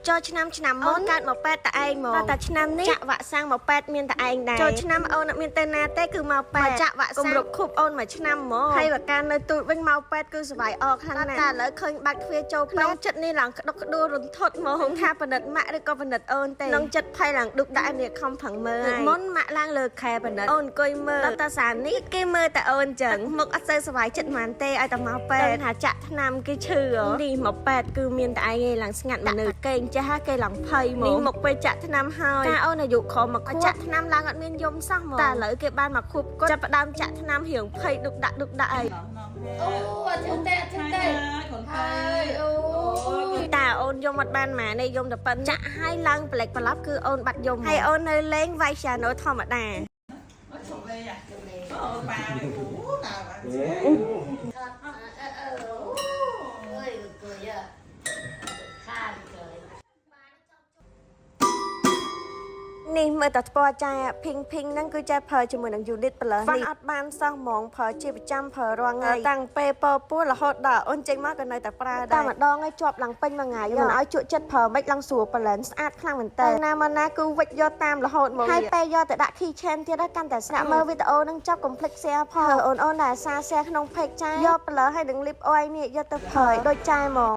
choឆ្នាំមុនកើតមកប៉ែតតែឯងមកតែឆ្នាំនេះចាក់វ៉ាក់សាំងមកប៉ែតមានតែឯងដែរចូលឆ្នាំអូនអត់មានទៅណាទេគឺមកប៉ែតចាក់វ៉ាក់សាំងគម្រប់ខូបអូនមួយឆ្នាំហ្មងហើយវ៉ាការនៅទូតវិញមកប៉ែតគឺសុវ័យអខ្លាំងណាស់តែឥឡូវឃើញបាក់ទ្វារចូលក្នុងចិត្តនេះឡើងក្តុកក្តួលរន្ធត់ហ្មងថាបណ្ឌិតម៉ាក់ឬក៏បណ្ឌិតអូនទេក្នុងចិត្តភ័យឡើងឌុកដាក់នេះខំផឹងមើលមុនម៉ាក់ឡើងលើខែបណ្ឌិតអូនអង្គុយមើលតាសានេះគេមើលតែអូនចឹងមុខអត់សូវសុវ័យចិត្តហ្មងទេឲ្យតែមកប៉ែតថាចាក់ថ្នាំគេឈឺនេះមកប៉ែតគឺមានតែឯងឯងឡើងស្ងាត់មនុស្សគេអញ្ចេះគេឡើងភ័យមកនេះមកពេលចាក់ថ្នាំហើយតាអូនអាយុខំមកចាក់ថ្នាំឡើងអត់មានយំសោះមកតែឥឡូវគេបានមកខួបគាត់ចាប់ផ្ដើមចាក់ថ្នាំរៀងភ័យឌុកដាក់អីអូអត់ទេคนไทยអូតាអូនយំអត់បានម៉ានេះយំតែប៉ុណ្ណឹងចាក់ឲ្យឡើងប្លែកប្រឡាប់គឺអូនបាត់យំហើយអូននៅលេងវាយ piano ធម្មតាจบเลยอ่ะปลาเนี่ยโอ้หนาวอ่ะเอ้ยเกยอ่ะข้าเกยនេះមើលតែស្ពណ៌ចាភីងហ្នឹងគឺចាប្រើជាមួយនឹង unit ប្លឺនេះអត់បានសោះហ្មងប្រើជាប្រចាំប្រើរាល់ថ្ងៃតាំងពេលពោះរហូតដល់អូនចេញមកក៏នៅតែប្រើដែរតែម្ដងឲ្យជាប់ឡើងពេញមួយថ្ងៃមិនឲ្យជក់ចិត្តប្រើមិនឡើងស្រួលប្លែនស្អាតខ្លាំងមែនតើណាមកណាគឺវិចយកតាមរហូតមកហើយពេលយកទៅដាក់ keychain ទៀតដល់កាន់តែស្នាក់មើលវីដេអូនឹងចប់ complete share ផងអូនដែលសារ share ក្នុង page ចាយកប្លឺឲ្យនឹង lip oil នេះយកទៅប្រើដូចចាយហ្មង